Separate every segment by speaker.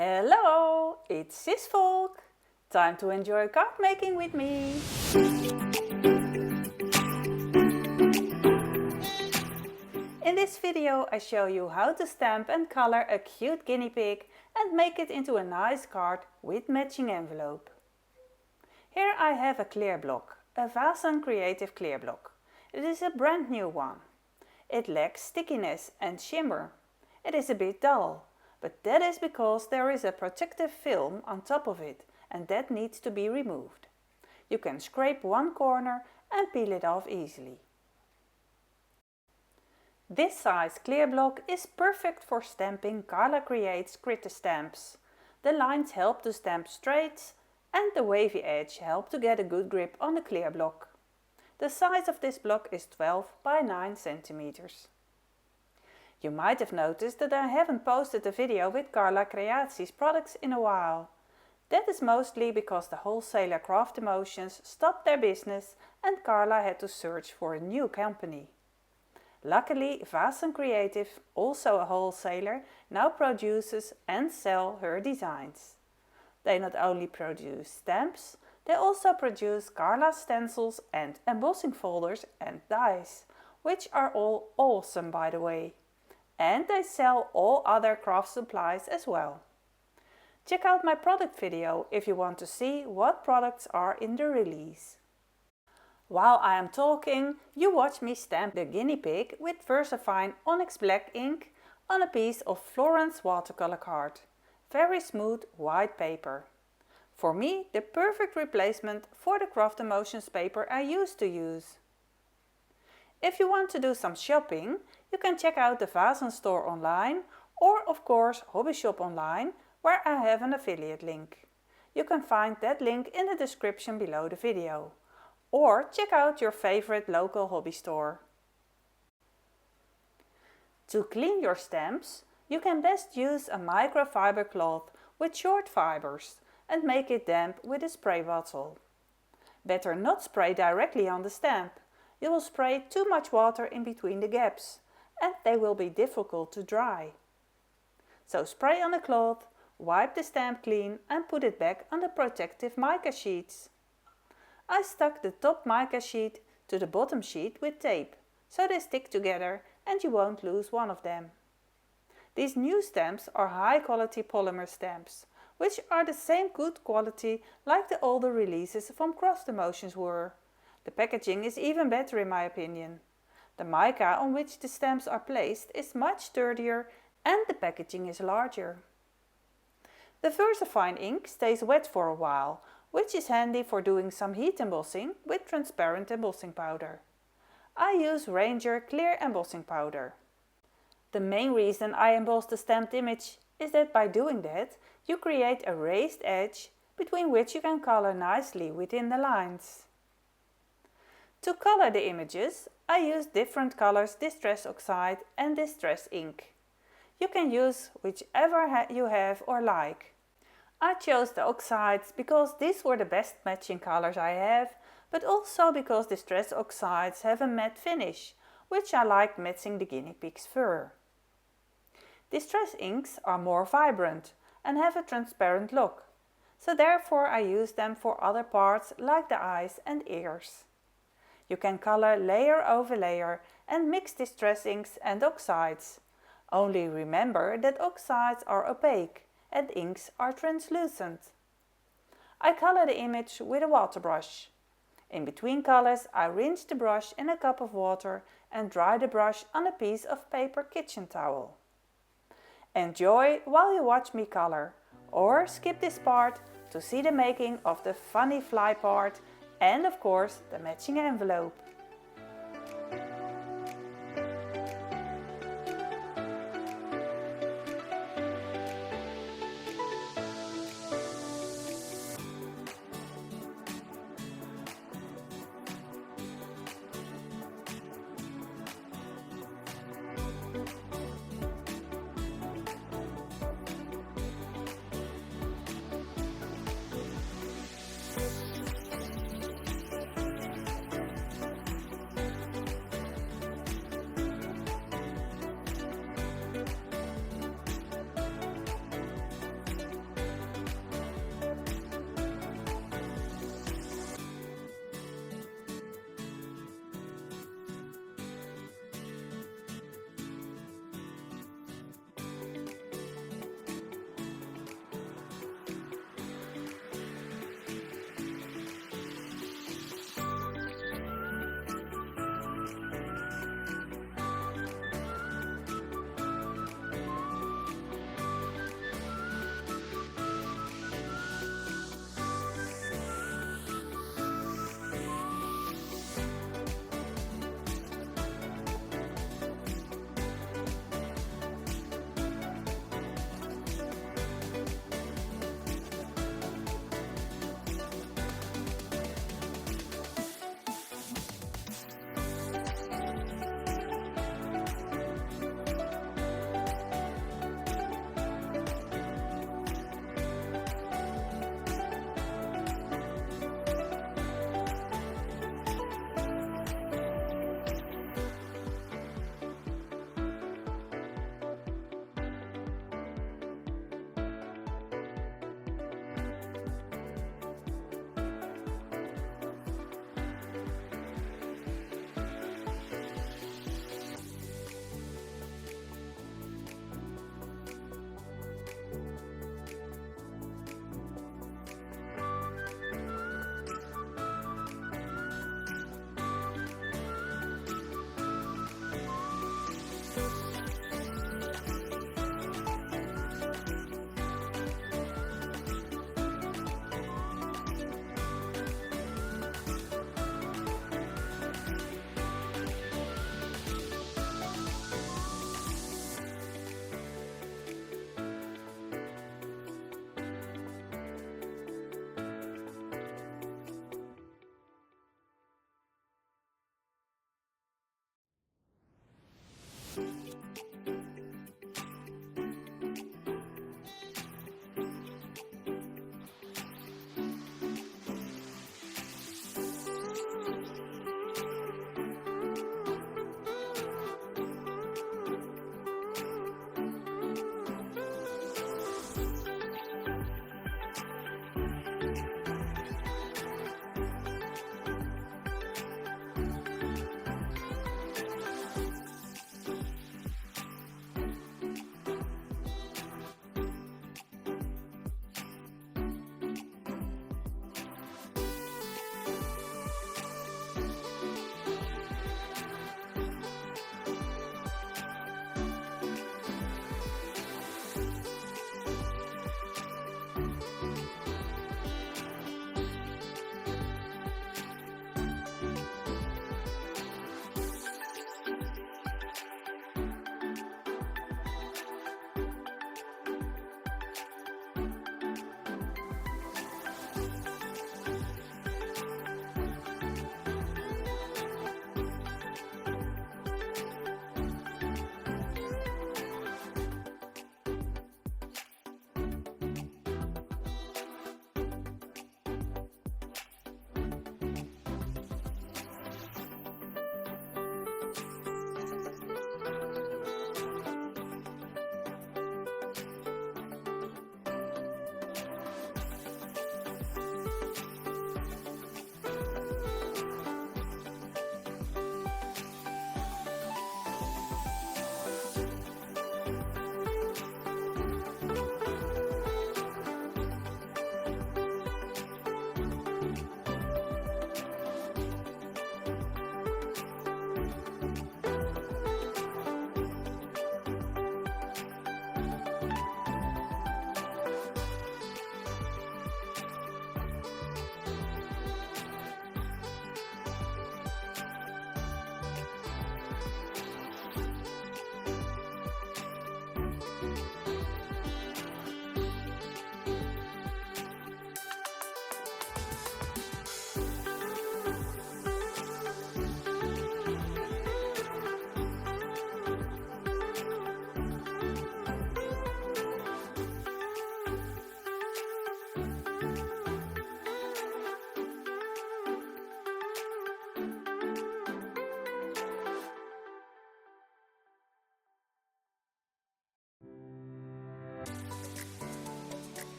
Speaker 1: Hello, it's Sis Volk. Time to enjoy card making with me. In this video I show you how to stamp and color a cute guinea pig and make it into a nice card with matching envelope. Here I have a clear block, a Vasan Creative clear block. It is a brand new one. It lacks stickiness and shimmer. It is a bit dull. But that is because there is a protective film on top of it and that needs to be removed. You can scrape one corner and peel it off easily. This size clear block is perfect for stamping Carla Creates Critter stamps. The lines help to stamp straight and the wavy edge help to get a good grip on the clear block. The size of this block is 12 by 9 centimeters. You might have noticed that I haven't posted a video with Carla Creaties products in a while. That is mostly because the wholesaler Craft Emotions stopped their business and Carla had to search for a new company. Luckily, Vasan Creative, also a wholesaler, now produces and sell her designs. They not only produce stamps, they also produce Carla stencils and embossing folders and dies, which are all awesome by the way. And they sell all other craft supplies as well. Check out my product video if you want to see what products are in the release. While I am talking, you watch me stamp the guinea pig with VersaFine Onyx Black ink on a piece of Florence watercolor card. Very smooth white paper. For me, the perfect replacement for the Craft Emotions paper I used to use. If you want to do some shopping, you can check out the Vasan store online or of course Hobby Shop online, where I have an affiliate link. You can find that link in the description below the video. Or check out your favorite local hobby store. To clean your stamps, you can best use a microfiber cloth with short fibers and make it damp with a spray bottle. Better not spray directly on the stamp. You will spray too much water in between the gaps and they will be difficult to dry. So spray on the cloth, wipe the stamp clean and put it back on the protective mica sheets. I stuck the top mica sheet to the bottom sheet with tape, so they stick together and you won't lose one of them. These new stamps are high quality polymer stamps, which are the same good quality like the older releases from Craft Emotions were. The packaging is even better in my opinion. The mica on which the stamps are placed is much sturdier and the packaging is larger. The VersaFine ink stays wet for a while, which is handy for doing some heat embossing with transparent embossing powder. I use Ranger clear embossing powder. The main reason I emboss the stamped image is that by doing that you create a raised edge between which you can color nicely within the lines. To color the images, I use different colors Distress Oxide and Distress ink. You can use whichever you have or like. I chose the oxides because these were the best matching colors I have, but also because Distress Oxides have a matte finish, which I like matching the guinea pig's fur. Distress inks are more vibrant and have a transparent look, so therefore I use them for other parts like the eyes and ears. You can color layer over layer and mix distress inks and oxides. Only remember that oxides are opaque and inks are translucent. I color the image with a water brush. In between colors I rinse the brush in a cup of water and dry the brush on a piece of paper kitchen towel. Enjoy while you watch me color, or skip this part to see the making of the funny fly part and of course the matching envelope.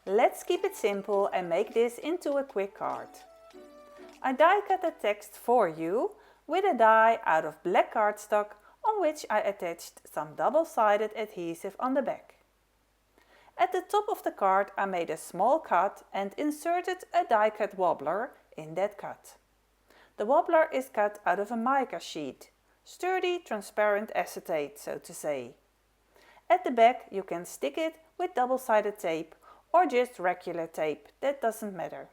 Speaker 1: Let's keep it simple and make this into a quick card. I die cut the text for you with a die out of black cardstock on which I attached some double-sided adhesive on the back. At the top of the card I made a small cut and inserted a die cut wobbler in that cut. The wobbler is cut out of a mica sheet, sturdy transparent acetate so to say. At the back you can stick it with double-sided tape or just regular tape, that doesn't matter.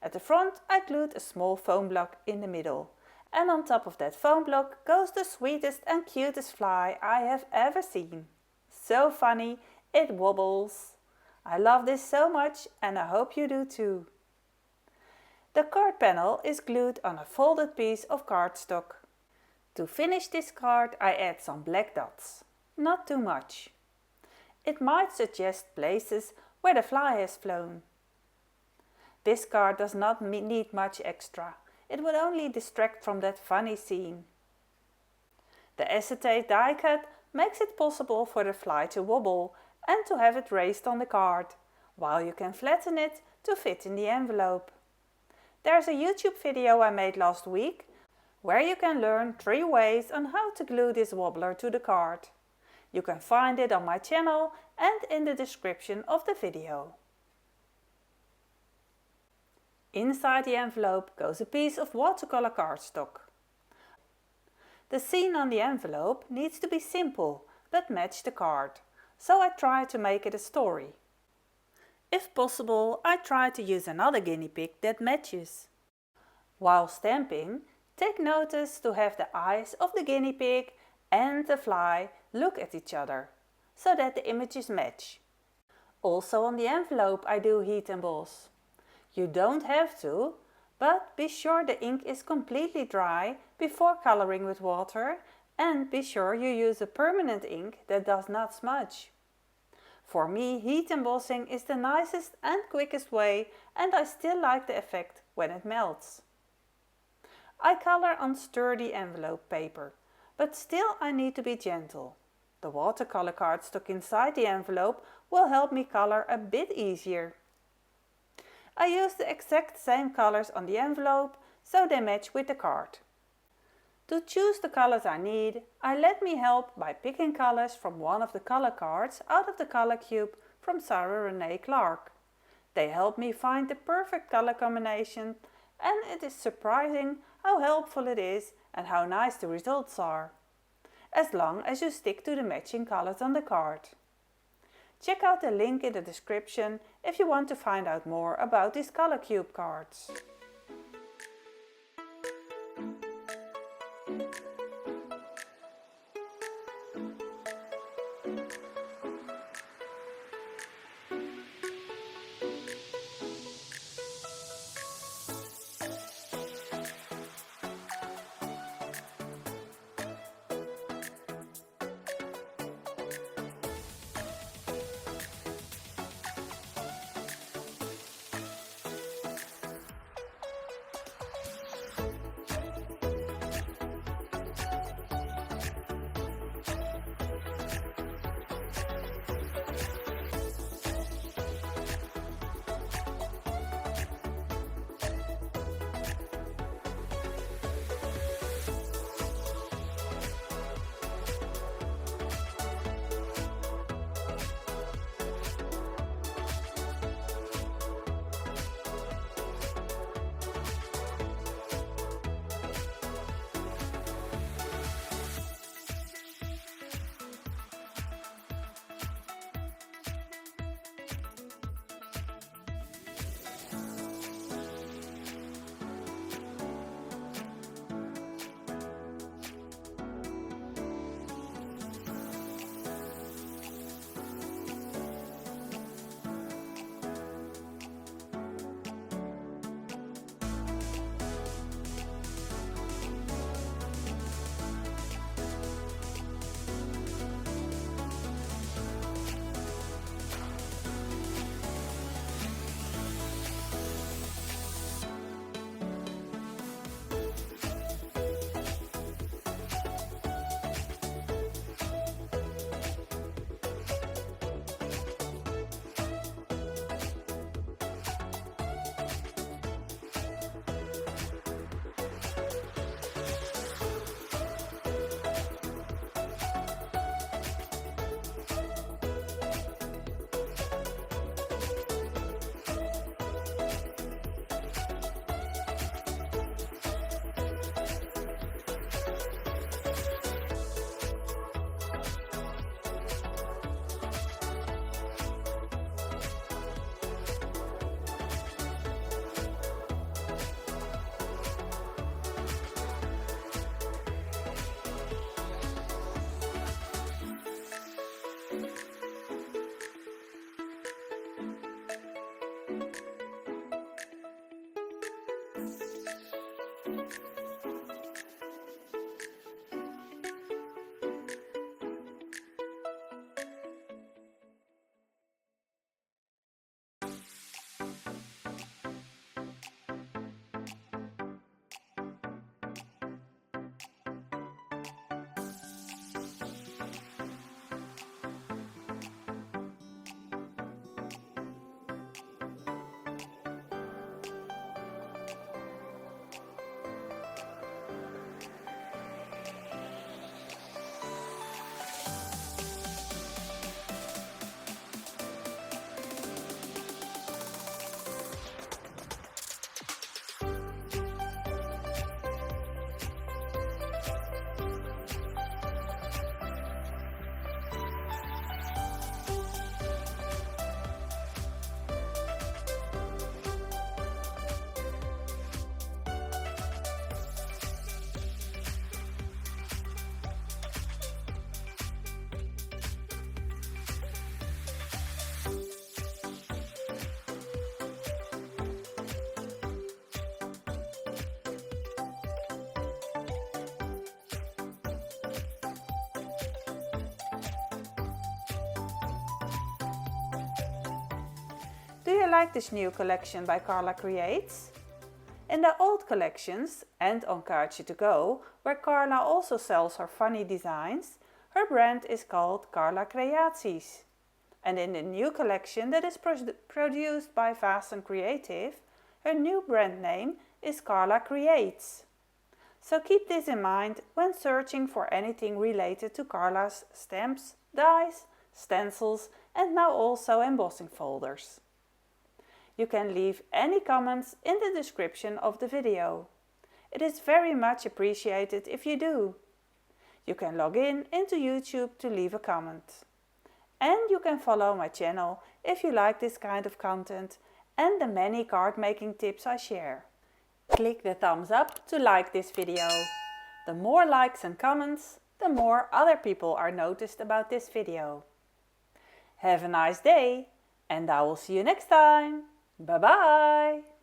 Speaker 1: At the front I glued a small foam block in the middle, and on top of that foam block goes the sweetest and cutest fly I have ever seen. So funny, it wobbles. I love this so much and I hope you do too. The card panel is glued on a folded piece of cardstock. To finish this card I add some black dots, not too much. It might suggest places where the fly has flown. This card does not need much extra, it would only distract from that funny scene. The acetate die cut makes it possible for the fly to wobble and to have it raised on the card, while you can flatten it to fit in the envelope. There's a YouTube video I made last week where you can learn 3 ways on how to glue this wobbler to the card. You can find it on my channel and in the description of the video. Inside the envelope goes a piece of watercolor cardstock. The scene on the envelope needs to be simple but match the card, so I try to make it a story. If possible, I try to use another guinea pig that matches. While stamping, take notice to have the eyes of the guinea pig and the fly look at each other, so that the images match. Also on the envelope I do heat emboss. You don't have to, but be sure the ink is completely dry before coloring with water, and be sure you use a permanent ink that does not smudge. For me, heat embossing is the nicest and quickest way, and I still like the effect when it melts. I color on sturdy envelope paper, but still I need to be gentle. The watercolor cardstock inside the envelope will help me color a bit easier. I use the exact same colors on the envelope so they match with the card. To choose the colors I need, I let me help by picking colors from one of the color cards out of the color cube from Sarah Renee Clark. They help me find the perfect color combination, and it is surprising how helpful it is and how nice the results are, as long as you stick to the matching colors on the card. Check out the link in the description if you want to find out more about these color cube cards. you like this new collection by Carla Creates? In the old collections and on Kaartje2Go, where Carla also sells her funny designs, her brand is called Carla Creaties. And in the new collection that is produced by Vasen Creative, her new brand name is Carla Creates. So keep this in mind when searching for anything related to Carla's stamps, dies, stencils and now also embossing folders. You can leave any comments in the description of the video. It is very much appreciated if you do. You can log in into YouTube to leave a comment. And you can follow my channel if you like this kind of content and the many card making tips I share. Click the thumbs up to like this video. The more likes and comments, the more other people are noticed about this video. Have a nice day and I will see you next time. Bye bye!